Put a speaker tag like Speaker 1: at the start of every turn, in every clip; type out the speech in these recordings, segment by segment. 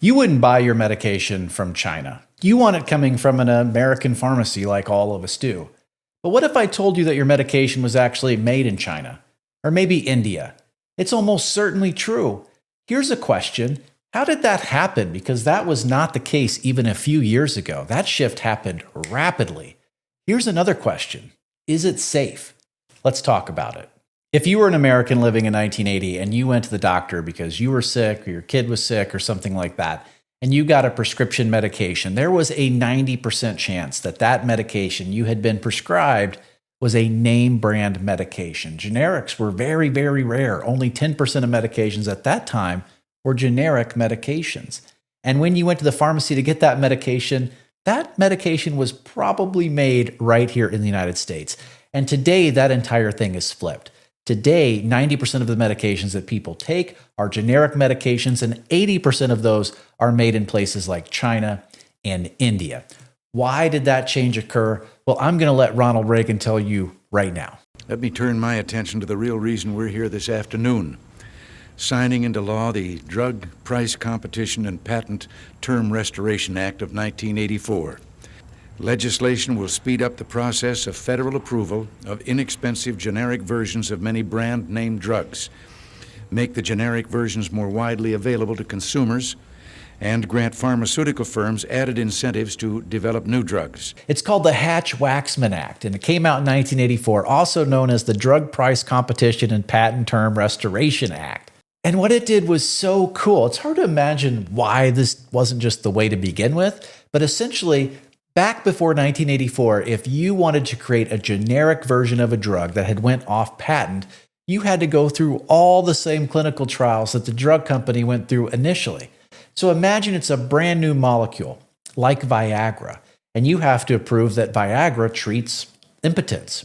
Speaker 1: You wouldn't buy your medication from China. You want it coming from an American pharmacy like all of us do. But what if I told you that your medication was actually made in China? Or maybe India? It's almost certainly true. Here's a question. How did that happen? Because that was not the case even a few years ago. That shift happened rapidly. Here's another question. Is it safe? Let's talk about it. If you were an American living in 1980 and you went to the doctor because you were sick or your kid was sick or something like that, and you got a prescription medication, there was a 90% chance that that medication you had been prescribed was a name brand medication. Generics were very, very rare. Only 10% of medications at that time were generic medications. And when you went to the pharmacy to get that medication was probably made right here in the United States. And today, that entire thing is flipped. Today, 90% of the medications that people take are generic medications, and 80% of those are made in places like China and India. Why did that change occur? Well, I'm going to let Ronald Reagan tell you right now.
Speaker 2: Let me turn my attention to the real reason we're here this afternoon. Signing into law the Drug Price Competition and Patent Term Restoration Act of 1984. Legislation will speed up the process of federal approval of inexpensive generic versions of many brand name drugs, make the generic versions more widely available to consumers, and grant pharmaceutical firms added incentives to develop new drugs.
Speaker 1: It's called the Hatch-Waxman Act, and it came out in 1984, also known as the Drug Price Competition and Patent Term Restoration Act. And what it did was so cool. It's hard to imagine why this wasn't just the way to begin with, but essentially, back before 1984, if you wanted to create a generic version of a drug that had went off patent, you had to go through all the same clinical trials that the drug company went through initially. So imagine it's a brand new molecule, like Viagra, and you have to prove that Viagra treats impotence.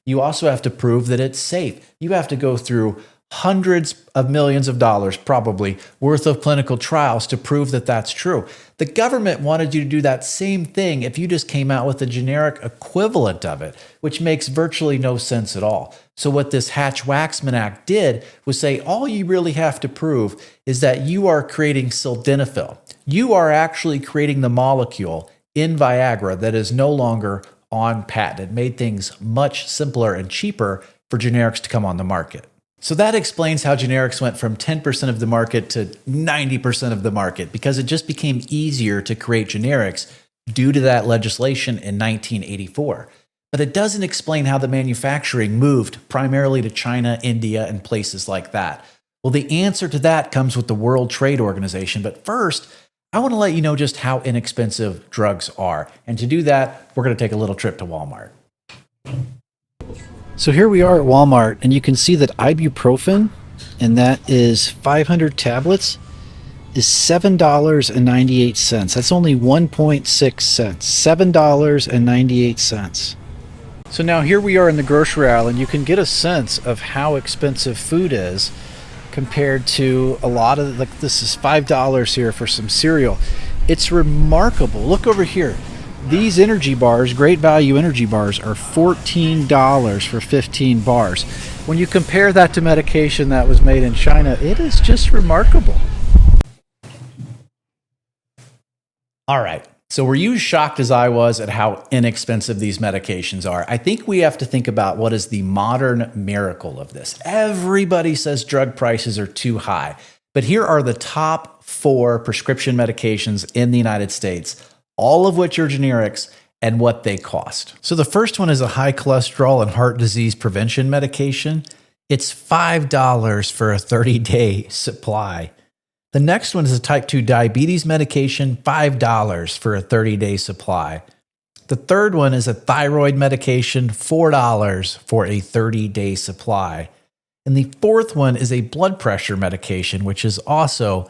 Speaker 1: You also have to prove that it's safe. You have to go through hundreds of millions of dollars, probably, worth of clinical trials to prove that that's true. The government wanted you to do that same thing if you just came out with a generic equivalent of it, which makes virtually no sense at all. So what this Hatch-Waxman Act did was say all you really have to prove is that you are creating sildenafil. You are actually creating the molecule in Viagra that is no longer on patent. It made things much simpler and cheaper for generics to come on the market. So that explains how generics went from 10% of the market to 90% of the market, because it just became easier to create generics due to that legislation in 1984. But it doesn't explain how the manufacturing moved primarily to China, India, and places like that. Well, the answer to that comes with the World Trade Organization. But first, I want to let you know just how inexpensive drugs are. And to do that, we're going to take a little trip to Walmart.
Speaker 3: So here we are at Walmart, and you can see that ibuprofen, and that is 500 tablets, is $7.98. That's only 1.6 cents. $7.98. So now here we are in the grocery aisle, and you can get a sense of how expensive food is compared to a lot of, like, this is $5 here for some cereal. It's remarkable. Look over here. These energy bars, Great Value energy bars, are $14 for 15 bars. When you compare that to medication that was made in China, it is just remarkable.
Speaker 1: All right. So were you shocked as I was at how inexpensive these medications are? I think we have to think about what is the modern miracle of this. Everybody says drug prices are too high, but here are the top 4 prescription medications in the United States, all of which are generics, and what they cost. So the first one is a high cholesterol and heart disease prevention medication. It's $5 for a 30-day supply. The next one is a type 2 diabetes medication, $5 for a 30-day supply. The third one is a thyroid medication, $4 for a 30-day supply. And the fourth one is a blood pressure medication, which is also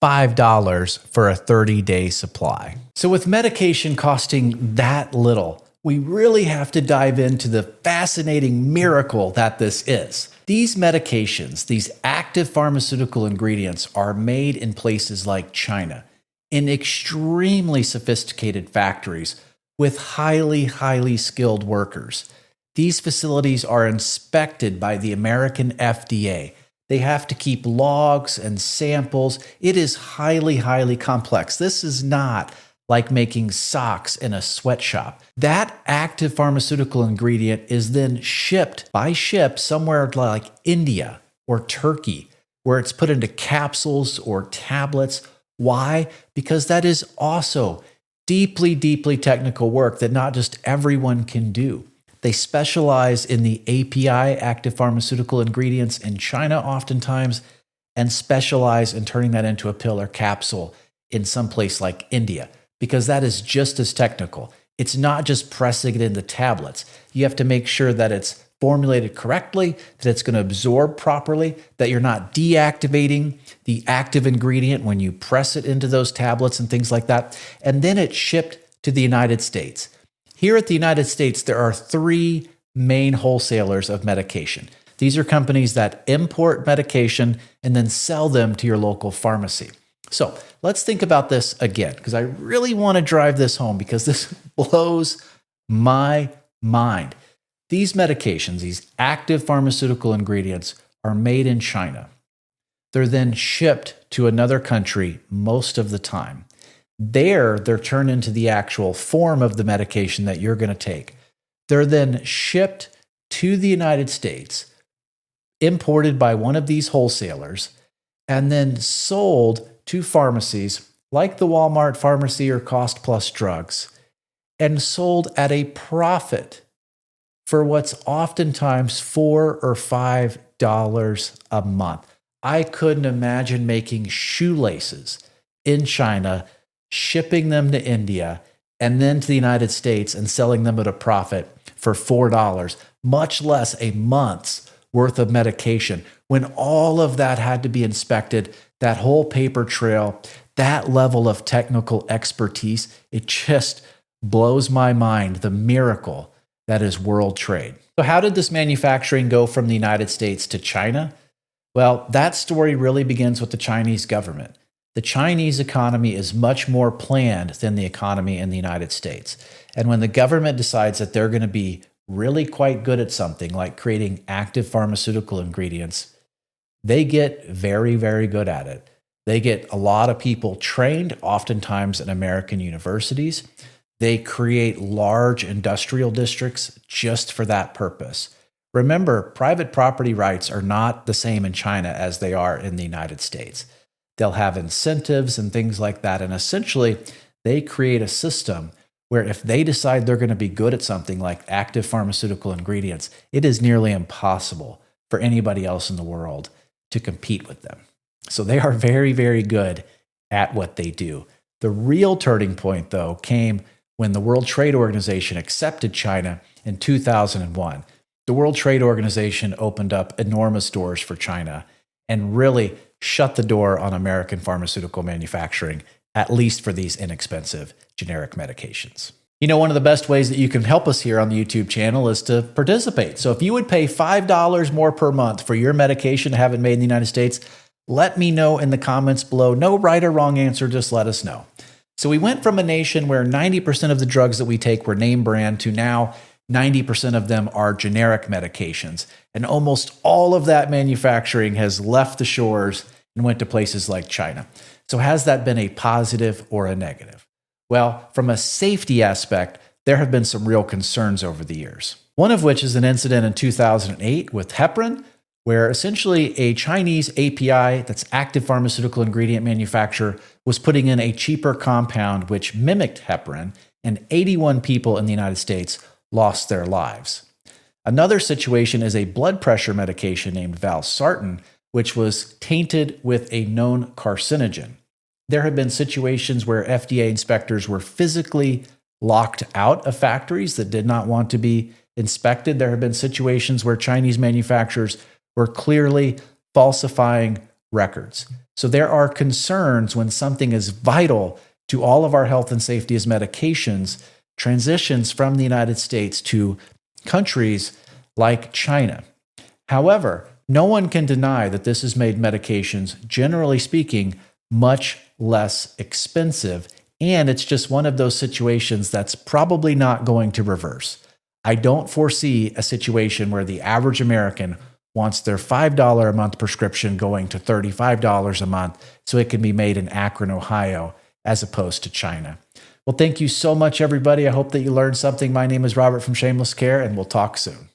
Speaker 1: $5 for a 30-day supply. So with medication costing that little, we really have to dive into the fascinating miracle that this is. These medications, these active pharmaceutical ingredients, are made in places like China, in extremely sophisticated factories with highly skilled workers. These facilities are inspected by the American FDA. They have to keep logs and samples. It is highly, highly complex. This is not like making socks in a sweatshop. That active pharmaceutical ingredient is then shipped by ship somewhere like India or Turkey, where it's put into capsules or tablets. Why? Because that is also deeply, deeply technical work that not just everyone can do. They specialize in the API, active pharmaceutical ingredients, in China oftentimes, and specialize in turning that into a pill or capsule in some place like India, because that is just as technical. It's not just pressing it into tablets. You have to make sure that it's formulated correctly, that it's going to absorb properly, that you're not deactivating the active ingredient when you press it into those tablets and things like that. And then it's shipped to the United States. Here at the United States, there are 3 main wholesalers of medication. These are companies that import medication and then sell them to your local pharmacy. So let's think about this again, because I really want to drive this home because this blows my mind. These medications, these active pharmaceutical ingredients, are made in China. They're then shipped to another country most of the time. There, they're turned into the actual form of the medication that you're going to take. They're then shipped to the United States, imported by one of these wholesalers, and then sold to pharmacies like the Walmart pharmacy or Cost Plus Drugs, and sold at a profit for what's oftentimes $4 or $5 a month. I couldn't imagine making shoelaces in China, shipping them to India, and then to the United States and selling them at a profit for $4, much less a month's worth of medication. When all of that had to be inspected, that whole paper trail, that level of technical expertise, it just blows my mind, the miracle that is world trade. So how did this manufacturing go from the United States to China? Well, that story really begins with the Chinese government. The Chinese economy is much more planned than the economy in the United States. And when the government decides that they're going to be really quite good at something like creating active pharmaceutical ingredients, they get very, very good at it. They get a lot of people trained, oftentimes in American universities. They create large industrial districts just for that purpose. Remember, private property rights are not the same in China as they are in the United States. They'll have incentives and things like that. And essentially, they create a system where if they decide they're going to be good at something like active pharmaceutical ingredients, it is nearly impossible for anybody else in the world to compete with them. So they are very, very good at what they do. The real turning point, though, came when the World Trade Organization accepted China in 2001. The World Trade Organization opened up enormous doors for China and really shut the door on American pharmaceutical manufacturing, at least for these inexpensive generic medications. You know, one of the best ways that you can help us here on the YouTube channel is to participate. So if you would pay $5 more per month for your medication to have it made in the United States, let me know in the comments below. No right or wrong answer, just let us know. So we went from a nation where 90% of the drugs that we take were name brand to now 90% of them are generic medications. And almost all of that manufacturing has left the shores and went to places like China. So has that been a positive or a negative? Well, from a safety aspect, there have been some real concerns over the years. One of which is an incident in 2008 with heparin, where essentially a Chinese API, that's active pharmaceutical ingredient manufacturer, was putting in a cheaper compound which mimicked heparin, and 81 people in the United States lost their lives. Another situation is a blood pressure medication named valsartan, which was tainted with a known carcinogen. There have been situations where FDA inspectors were physically locked out of factories that did not want to be inspected. There have been situations where Chinese manufacturers were clearly falsifying records. So there are concerns when something is vital to all of our health and safety as medications transitions from the United States to countries like China. However, no one can deny that this has made medications, generally speaking, much less expensive, and it's just one of those situations that's probably not going to reverse. I don't foresee a situation where the average American wants their $5 a month prescription going to $35 a month so it can be made in Akron, Ohio, as opposed to China. Well, thank you so much, everybody. I hope that you learned something. My name is Robert from Shameless Care, and we'll talk soon.